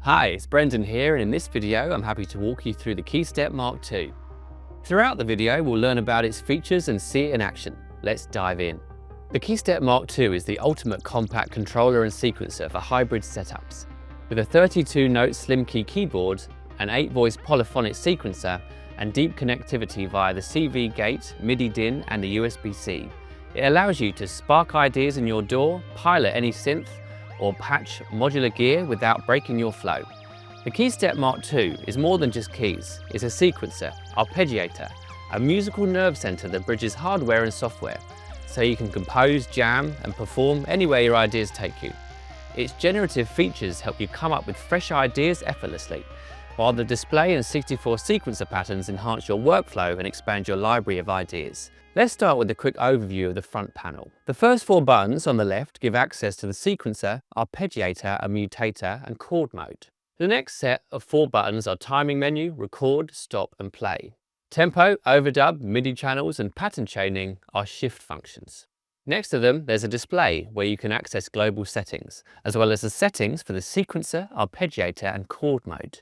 Hi, it's Brendan here, and in this video I'm happy to walk you through the KeyStep Mark II. Throughout the video we'll learn about its features and see it in action. Let's dive in. The KeyStep Mark II is the ultimate compact controller and sequencer for hybrid setups. With a 32-note SlimKey keyboard, an 8-voice polyphonic sequencer, and deep connectivity via the CV gate, MIDI DIN and the USB-C, it allows you to spark ideas in your DAW, pilot any synth, or patch modular gear without breaking your flow. The KeyStep Mark II is more than just keys. It's a sequencer, arpeggiator, a musical nerve center that bridges hardware and software, so you can compose, jam, and perform anywhere your ideas take you. Its generative features help you come up with fresh ideas effortlessly, while the display and 64 sequencer patterns enhance your workflow and expand your library of ideas. Let's start with a quick overview of the front panel. The first 4 buttons on the left give access to the sequencer, arpeggiator, and mutator, and chord mode. The next set of 4 buttons are timing menu, record, stop, and play. Tempo, overdub, MIDI channels, and pattern chaining are shift functions. Next to them, there's a display where you can access global settings, as well as the settings for the sequencer, arpeggiator, and chord mode.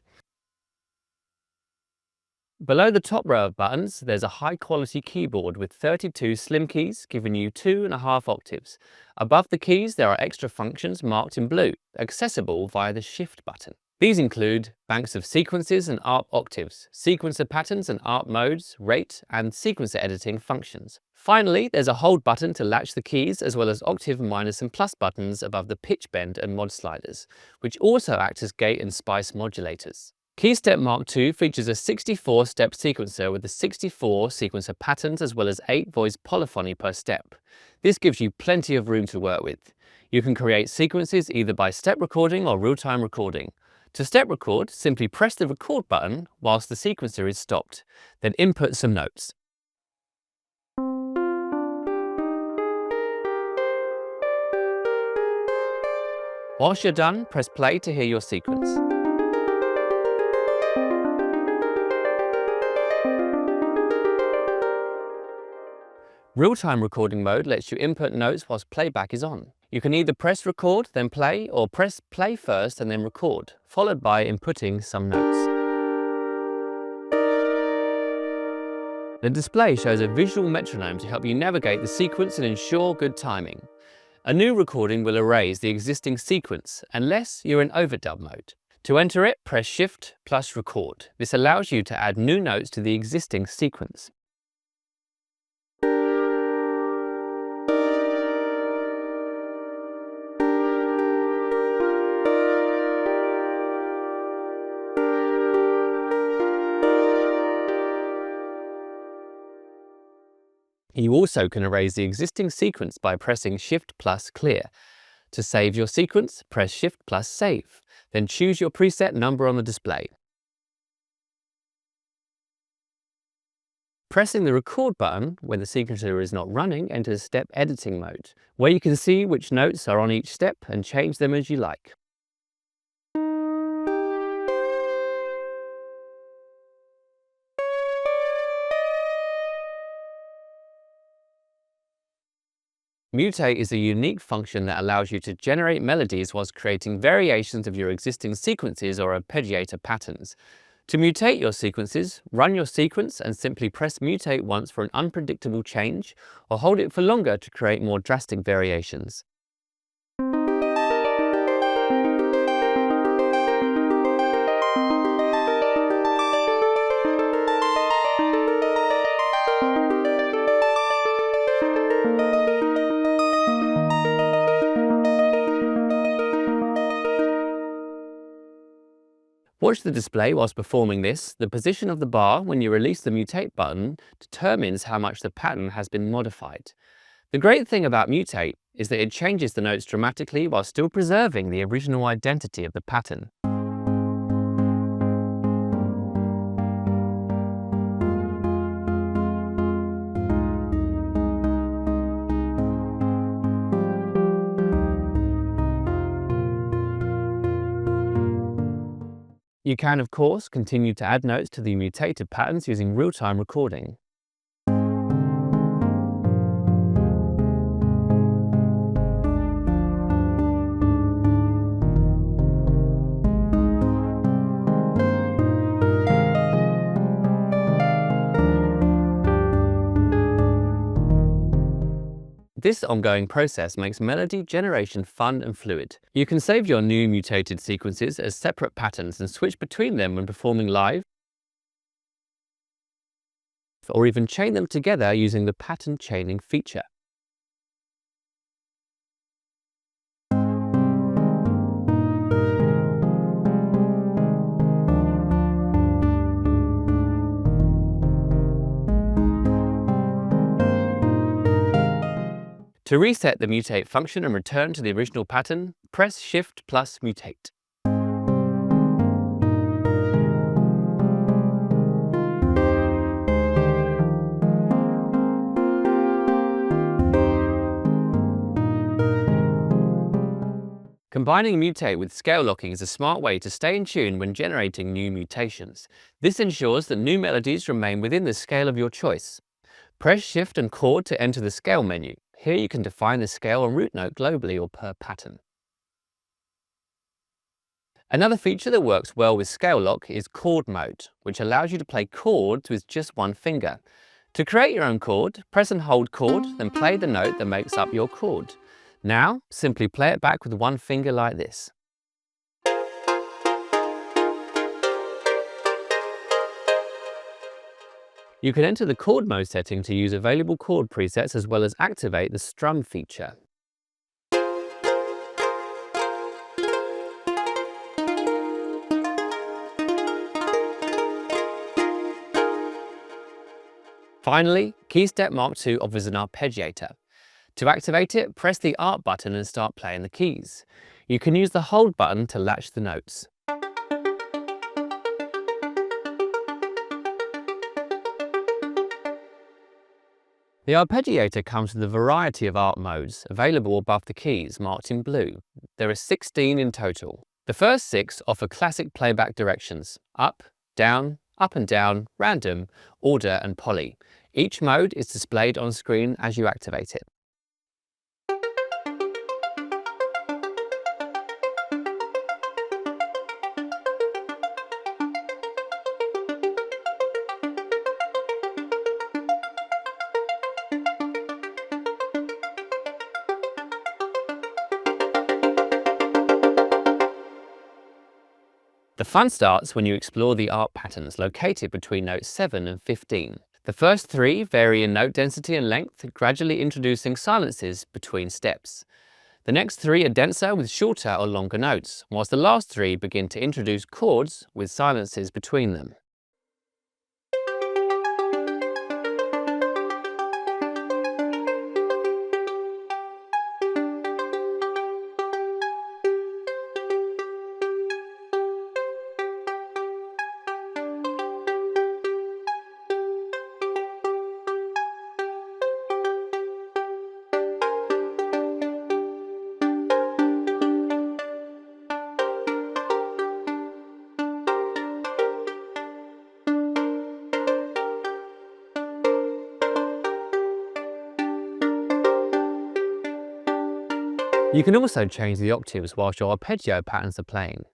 Below the top row of buttons, there's a high-quality keyboard with 32 slim keys, giving you 2.5 octaves. Above the keys, there are extra functions marked in blue, accessible via the Shift button. These include banks of sequences and ARP octaves, sequencer patterns and ARP modes, rate, and sequencer editing functions. Finally, there's a hold button to latch the keys, as well as octave, minus, and plus buttons above the pitch bend and mod sliders, which also act as gate and spice modulators. KeyStep Mark II features a 64-step sequencer with the 64 sequencer patterns as well as 8-voice polyphony per step. This gives you plenty of room to work with. You can create sequences either by step recording or real-time recording. To step record, simply press the record button whilst the sequencer is stopped, then input some notes. Whilst you're done, press play to hear your sequence. Real-time recording mode lets you input notes whilst playback is on. You can either press record, then play, or press play first and then record, followed by inputting some notes. The display shows a visual metronome to help you navigate the sequence and ensure good timing. A new recording will erase the existing sequence unless you're in overdub mode. To enter it, press Shift plus Record. This allows you to add new notes to the existing sequence. You also can erase the existing sequence by pressing Shift plus Clear. To save your sequence, press Shift plus Save. Then choose your preset number on the display. Pressing the record button when the sequencer is not running enters step editing mode, where you can see which notes are on each step and change them as you like. Mutate is a unique function that allows you to generate melodies whilst creating variations of your existing sequences or arpeggiator patterns. To mutate your sequences, run your sequence and simply press mutate once for an unpredictable change, or hold it for longer to create more drastic variations. Watch the display whilst performing this. The position of the bar when you release the mutate button determines how much the pattern has been modified. The great thing about mutate is that it changes the notes dramatically while still preserving the original identity of the pattern. You can, of course, continue to add notes to the mutated patterns using real-time recording. This ongoing process makes melody generation fun and fluid. You can save your new mutated sequences as separate patterns and switch between them when performing live, or even chain them together using the pattern chaining feature. To reset the mutate function and return to the original pattern, press Shift plus Mutate. Combining Mutate with scale locking is a smart way to stay in tune when generating new mutations. This ensures that new melodies remain within the scale of your choice. Press Shift and Chord to enter the scale menu. Here you can define the scale and root note globally or per pattern. Another feature that works well with Scale Lock is Chord Mode, which allows you to play chords with just one finger. To create your own chord, press and hold chord, then play the note that makes up your chord. Now, simply play it back with one finger like this. You can enter the chord mode setting to use available chord presets as well as activate the strum feature. Finally, KeyStep Mark II offers an arpeggiator. To activate it, press the Arp button and start playing the keys. You can use the Hold button to latch the notes. The arpeggiator comes with a variety of Arp modes, available above the keys, marked in blue. There are 16 in total. The first 6 offer classic playback directions: up and down, random, order and poly. Each mode is displayed on screen as you activate it. The fun starts when you explore the Arp patterns located between notes 7 and 15. The first 3 vary in note density and length, gradually introducing silences between steps. The next 3 are denser with shorter or longer notes, whilst the last 3 begin to introduce chords with silences between them. You can also change the octaves whilst your arpeggio patterns are playing.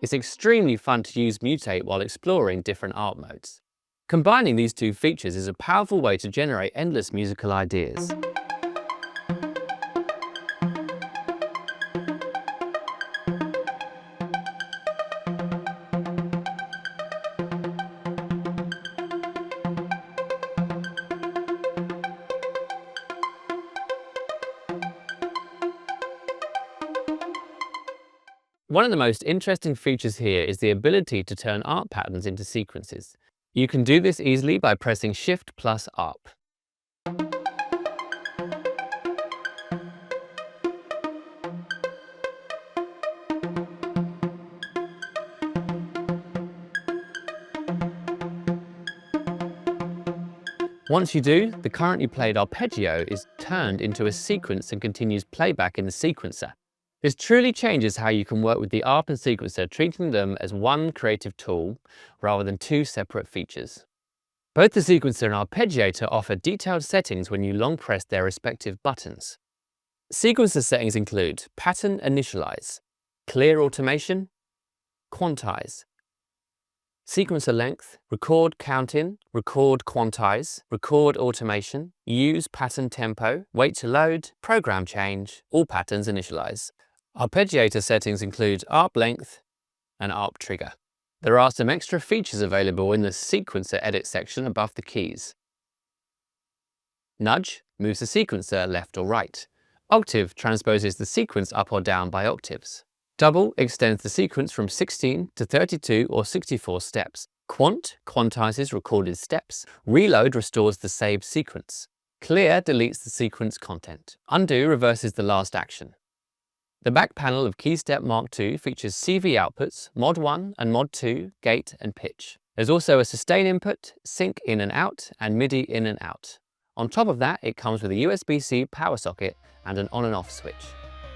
It's extremely fun to use Mutate while exploring different Arp modes. Combining these two features is a powerful way to generate endless musical ideas. One of the most interesting features here is the ability to turn Arp patterns into sequences. You can do this easily by pressing Shift plus Arp. Once you do, the currently played arpeggio is turned into a sequence and continues playback in the sequencer. This truly changes how you can work with the Arp and sequencer, treating them as one creative tool rather than 2 separate features. Both the sequencer and arpeggiator offer detailed settings when you long press their respective buttons. Sequencer settings include pattern initialize, clear automation, quantize, sequencer length, record count-in, record quantize, record automation, use pattern tempo, wait to load, program change, all patterns initialize. Arpeggiator settings include ARP length and ARP trigger. There are some extra features available in the sequencer edit section above the keys. Nudge moves the sequencer left or right. Octave transposes the sequence up or down by octaves. Double extends the sequence from 16 to 32 or 64 steps. Quant quantizes recorded steps. Reload restores the saved sequence. Clear deletes the sequence content. Undo reverses the last action. The back panel of KeyStep Mark II features CV outputs, Mod 1 and Mod 2, gate and pitch. There's also a sustain input, sync in and out, and MIDI in and out. On top of that, it comes with a USB-C power socket and an on and off switch.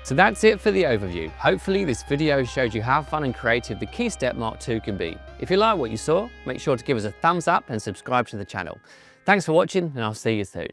So that's it for the overview. Hopefully this video showed you how fun and creative the KeyStep Mark II can be. If you like what you saw, make sure to give us a thumbs up and subscribe to the channel. Thanks for watching, and I'll see you soon.